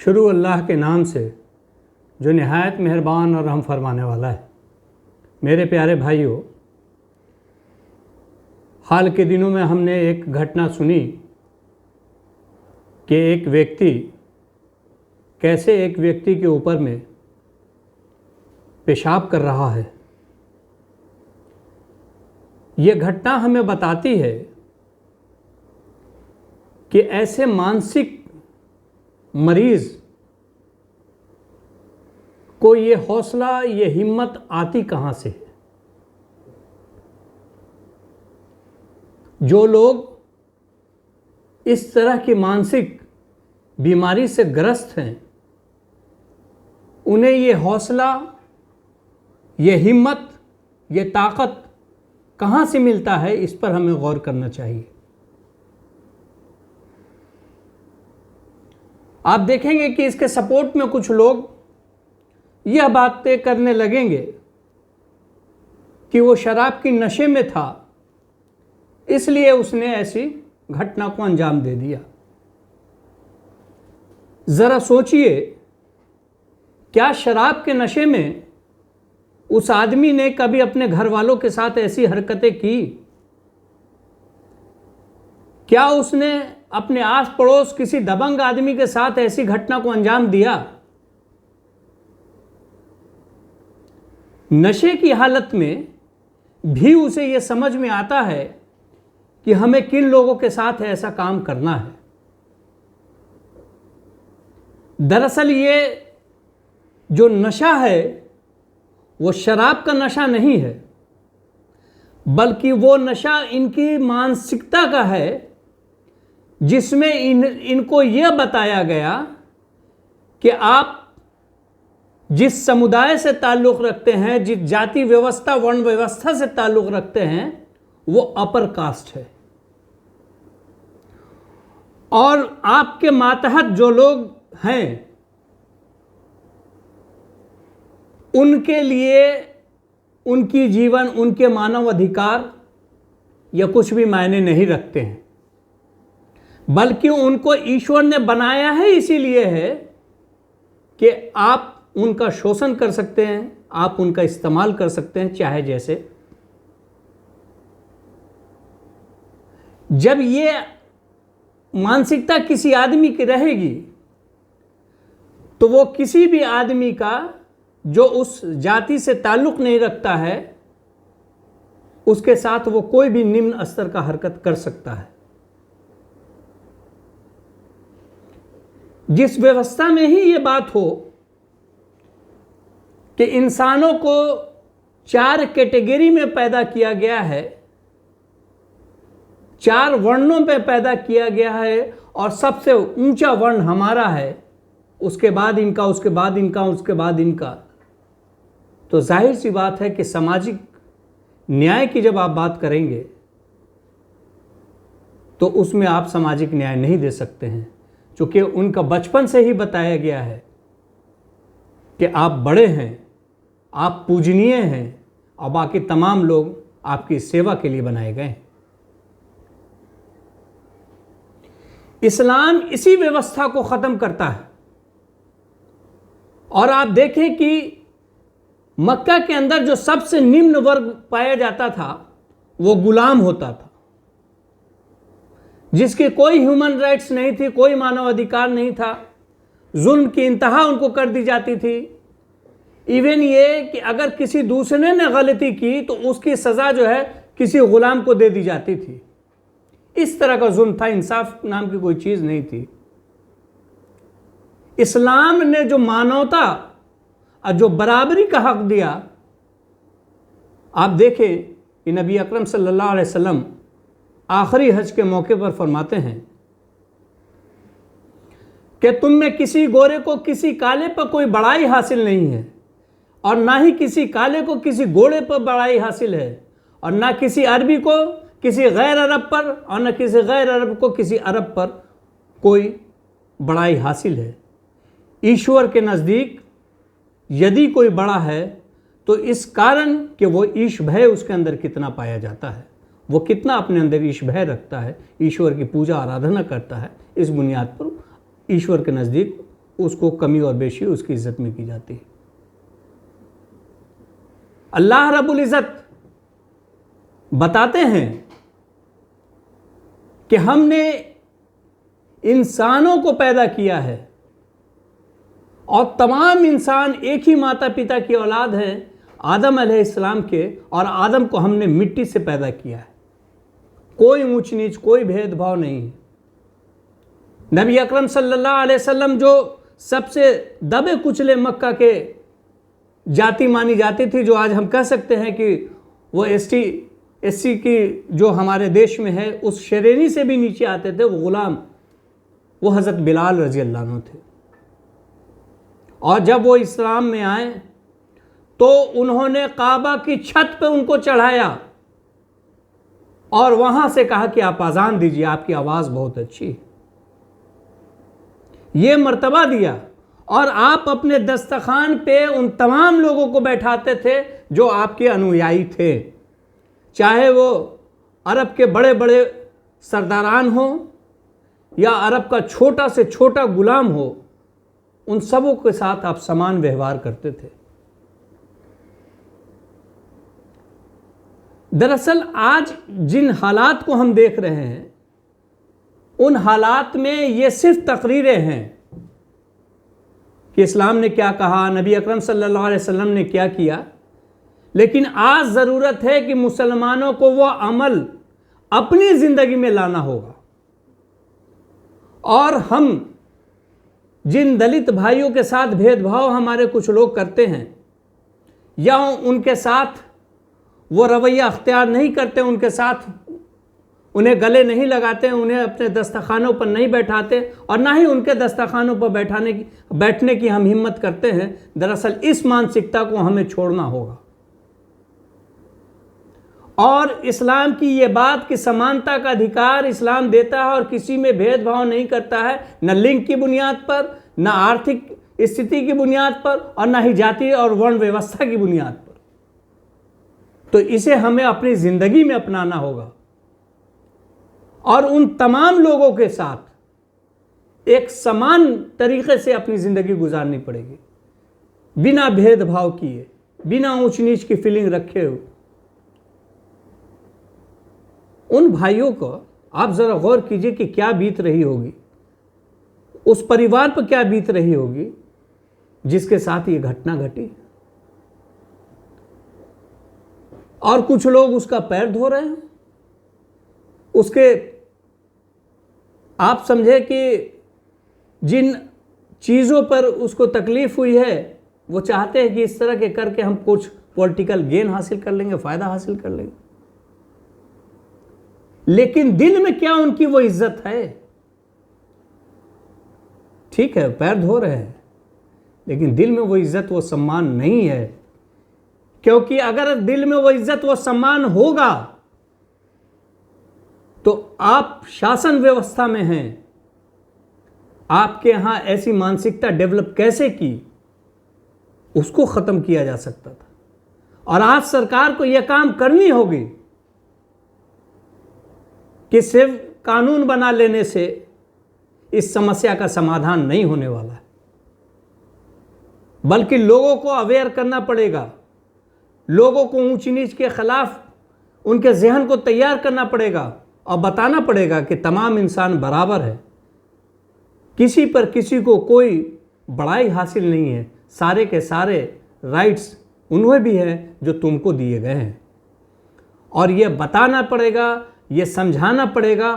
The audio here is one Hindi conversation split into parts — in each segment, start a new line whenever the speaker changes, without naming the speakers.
शुरू अल्लाह के नाम से जो निहायत मेहरबान और रहम फरमाने वाला है। मेरे प्यारे भाइयों, हाल के दिनों में हमने एक घटना सुनी कि एक व्यक्ति कैसे एक व्यक्ति के ऊपर में पेशाब कर रहा है। ये घटना हमें बताती है कि ऐसे मानसिक मरीज़ को ये हौसला, ये हिम्मत आती कहाँ से है। जो लोग इस तरह की मानसिक बीमारी से ग्रस्त हैं, उन्हें ये हौसला, ये हिम्मत, ये ताकत कहाँ से मिलता है, इस पर हमें गौर करना चाहिए। आप देखेंगे कि इसके सपोर्ट में कुछ लोग यह बातें करने लगेंगे कि वो शराब की नशे में था, इसलिए उसने ऐसी घटना को अंजाम दे दिया। ज़रा सोचिए, क्या शराब के नशे में उस आदमी ने कभी अपने घर वालों के साथ ऐसी हरकतें की? क्या उसने अपने आस पड़ोस किसी दबंग आदमी के साथ ऐसी घटना को अंजाम दिया? नशे की हालत में भी उसे यह समझ में आता है कि हमें किन लोगों के साथ ऐसा काम करना है। दरअसल ये जो नशा है वो शराब का नशा नहीं है, बल्कि वो नशा इनकी मानसिकता का है, जिसमें इनको यह बताया गया कि आप जिस समुदाय से ताल्लुक़ रखते हैं, जिस जाति व्यवस्था, वर्ण व्यवस्था से ताल्लुक़ रखते हैं, वो अपर कास्ट है। और आपके मातहत जो लोग हैं, उनके लिए उनकी जीवन, उनके मानव अधिकार या कुछ भी मायने नहीं रखते हैं, बल्कि उनको ईश्वर ने बनाया है इसीलिए है कि आप उनका शोषण कर सकते हैं, आप उनका इस्तेमाल कर सकते हैं चाहे जैसे। जब ये मानसिकता किसी आदमी की रहेगी तो वो किसी भी आदमी का जो उस जाति से ताल्लुक़ नहीं रखता है, उसके साथ वो कोई भी निम्न स्तर का हरकत कर सकता है। जिस व्यवस्था में ही ये बात हो कि इंसानों को 4 कैटेगरी में पैदा किया गया है, 4 वर्णों में पैदा किया गया है, और सबसे ऊंचा वर्ण हमारा है, उसके बाद इनका, उसके बाद इनका, उसके बाद इनका, तो जाहिर सी बात है कि सामाजिक न्याय की जब आप बात करेंगे तो उसमें आप सामाजिक न्याय नहीं दे सकते हैं, क्योंकि उनका बचपन से ही बताया गया है कि आप बड़े हैं, आप पूजनीय हैं, और बाकी तमाम लोग आपकी सेवा के लिए बनाए गए हैं। इस्लाम इसी व्यवस्था को ख़त्म करता है। और आप देखें कि मक्का के अंदर जो सबसे निम्न वर्ग पाया जाता था वो गुलाम होता था, जिसकी कोई ह्यूमन राइट्स नहीं थी, कोई मानव अधिकार नहीं था, जुल्म की इंतहा उनको कर दी जाती थी। इवन ये कि अगर किसी दूसरे ने गलती की तो उसकी सज़ा जो है किसी गुलाम को दे दी जाती थी। इस तरह का जुल्म था, इंसाफ नाम की कोई चीज़ नहीं थी। इस्लाम ने जो मानवता और जो बराबरी का हक दिया, आप देखें कि नबी अकरम सल्लल्लाहु अलैहि वसल्लम आखिरी हज के मौके पर फरमाते हैं कि तुम में किसी गोरे को किसी काले पर कोई बड़ाई हासिल नहीं है, और ना ही किसी काले को किसी गोरे पर बड़ाई हासिल है, और ना किसी अरबी को किसी गैर अरब पर, और न किसी गैर अरब को किसी अरब पर कोई बड़ाई हासिल है। ईश्वर के नज़दीक यदि कोई बड़ा है तो इस कारण कि वो ईश भय उसके अंदर कितना पाया जाता है, वो कितना अपने अंदर ईश भय रखता है, ईश्वर की पूजा आराधना करता है, इस बुनियाद पर ईश्वर के नज़दीक उसको कमी और बेशी उसकी इज्जत में की जाती है। अल्लाह रब्बुल इज़्ज़त बताते हैं कि हमने इंसानों को पैदा किया है और तमाम इंसान एक ही माता पिता की औलाद हैं, आदम अलैहिस्सलाम के, और आदम को हमने मिट्टी से पैदा किया है। कोई ऊंच नीच, कोई भेदभाव नहीं है। नबी अकरम सल्लल्लाहु अलैहि वसल्लम जो सबसे दबे कुचले मक्का के जाति मानी जाती थी, जो आज हम कह सकते हैं कि वो एससी की जो हमारे देश में है उस श्रेणी से भी नीचे आते थे, वो गुलाम, वो हज़रत बिलाल रजी अल्लाह अन्हु थे। और जब वो इस्लाम में आए तो उन्होंने काबा की छत पे उनको चढ़ाया और वहां से कहा कि आप अजान दीजिए, आपकी आवाज़ बहुत अच्छी है। ये मर्तबा दिया और आप अपने दस्तरखान पे उन तमाम लोगों को बैठाते थे जो आपके अनुयायी थे, चाहे वो अरब के बड़े बड़े सरदारान हों या अरब का छोटा से छोटा गुलाम हो, उन सबों के साथ आप समान व्यवहार करते थे। दरअसल आज जिन हालात को हम देख रहे हैं, उन हालात में ये सिर्फ तकरीरें हैं कि इस्लाम ने क्या कहा, नबी अकरम सल्लल्लाहु अलैहि वसल्लम ने क्या किया, लेकिन आज ज़रूरत है कि मुसलमानों को वो अमल अपनी ज़िंदगी में लाना होगा। और हम जिन दलित भाइयों के साथ भेदभाव हमारे कुछ लोग करते हैं या उनके साथ वो रवैया अख्तियार नहीं करते, उनके साथ उन्हें गले नहीं लगाते, उन्हें अपने दस्तरखानों पर नहीं बैठाते और ना ही उनके दस्तरखानों पर बैठने की हम हिम्मत करते हैं, दरअसल इस मानसिकता को हमें छोड़ना होगा। और इस्लाम की ये बात कि समानता का अधिकार इस्लाम देता है और किसी में भेदभाव नहीं करता है, न लिंग की बुनियाद पर, न आर्थिक स्थिति की बुनियाद पर और न ही जाति और वर्ण व्यवस्था की बुनियाद पर। तो इसे हमें अपनी ज़िंदगी में अपनाना होगा और उन तमाम लोगों के साथ एक समान तरीके से अपनी ज़िंदगी गुजारनी पड़ेगी, बिना भेदभाव किए, बिना ऊंच नीच की फीलिंग रखे हुए। उन भाइयों को आप ज़रा गौर कीजिए कि क्या बीत रही होगी, उस परिवार पर क्या बीत रही होगी जिसके साथ ये घटना घटी। और कुछ लोग उसका पैर धो रहे हैं, उसके आप समझे कि जिन चीज़ों पर उसको तकलीफ़ हुई है वो चाहते हैं कि इस तरह के करके हम कुछ पॉलिटिकल गेन हासिल कर लेंगे, फ़ायदा हासिल कर लेंगे। लेकिन दिल में क्या उनकी वो इज्जत है? ठीक है, पैर धो रहे हैं, लेकिन दिल में वो इज्जत, वो सम्मान नहीं है। क्योंकि अगर दिल में वो इज्जत, वो सम्मान होगा तो आप शासन व्यवस्था में हैं, आपके यहां ऐसी मानसिकता डेवलप कैसे की, उसको खत्म किया जा सकता था। और आज सरकार को यह काम करनी होगी कि सिर्फ कानून बना लेने से इस समस्या का समाधान नहीं होने वाला है, बल्कि लोगों को अवेयर करना पड़ेगा, लोगों को ऊंच नीच के खिलाफ उनके जहन को तैयार करना पड़ेगा और बताना पड़ेगा कि तमाम इंसान बराबर है, किसी पर किसी को कोई बड़ाई हासिल नहीं है, सारे के सारे राइट्स उन्हें भी हैं जो तुमको दिए गए हैं। और ये बताना पड़ेगा, ये समझाना पड़ेगा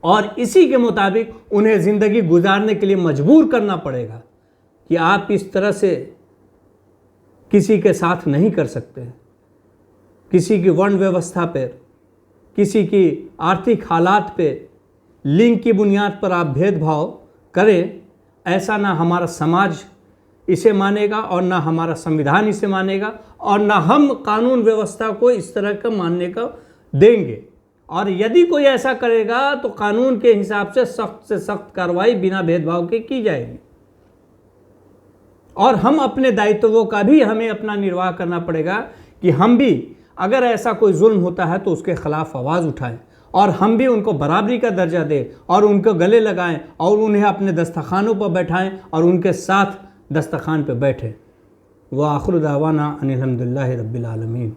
और इसी के मुताबिक उन्हें ज़िंदगी गुजारने के लिए मजबूर करना पड़ेगा कि आप इस तरह से किसी के साथ नहीं कर सकते, किसी की वर्ण व्यवस्था पर, किसी की आर्थिक हालात पे, लिंग की बुनियाद पर आप भेदभाव करें, ऐसा ना हमारा समाज इसे मानेगा और ना हमारा संविधान इसे मानेगा और ना हम कानून व्यवस्था को इस तरह का मानने का देंगे। और यदि कोई ऐसा करेगा तो कानून के हिसाब से सख्त कार्रवाई बिना भेदभाव के की जाएगी। और हम अपने दायित्वों का भी हमें अपना निर्वाह करना पड़ेगा कि हम भी अगर ऐसा कोई जुल्म होता है तो उसके खिलाफ आवाज़ उठाएं और हम भी उनको बराबरी का दर्जा दें और उनको गले लगाएं और उन्हें अपने दस्तखानों पर बैठाएं और उनके साथ दस्तखान पर बैठें। व आखिर दावाना अनिल हम्दुलिल्लाहि रब्बिल आलमीन।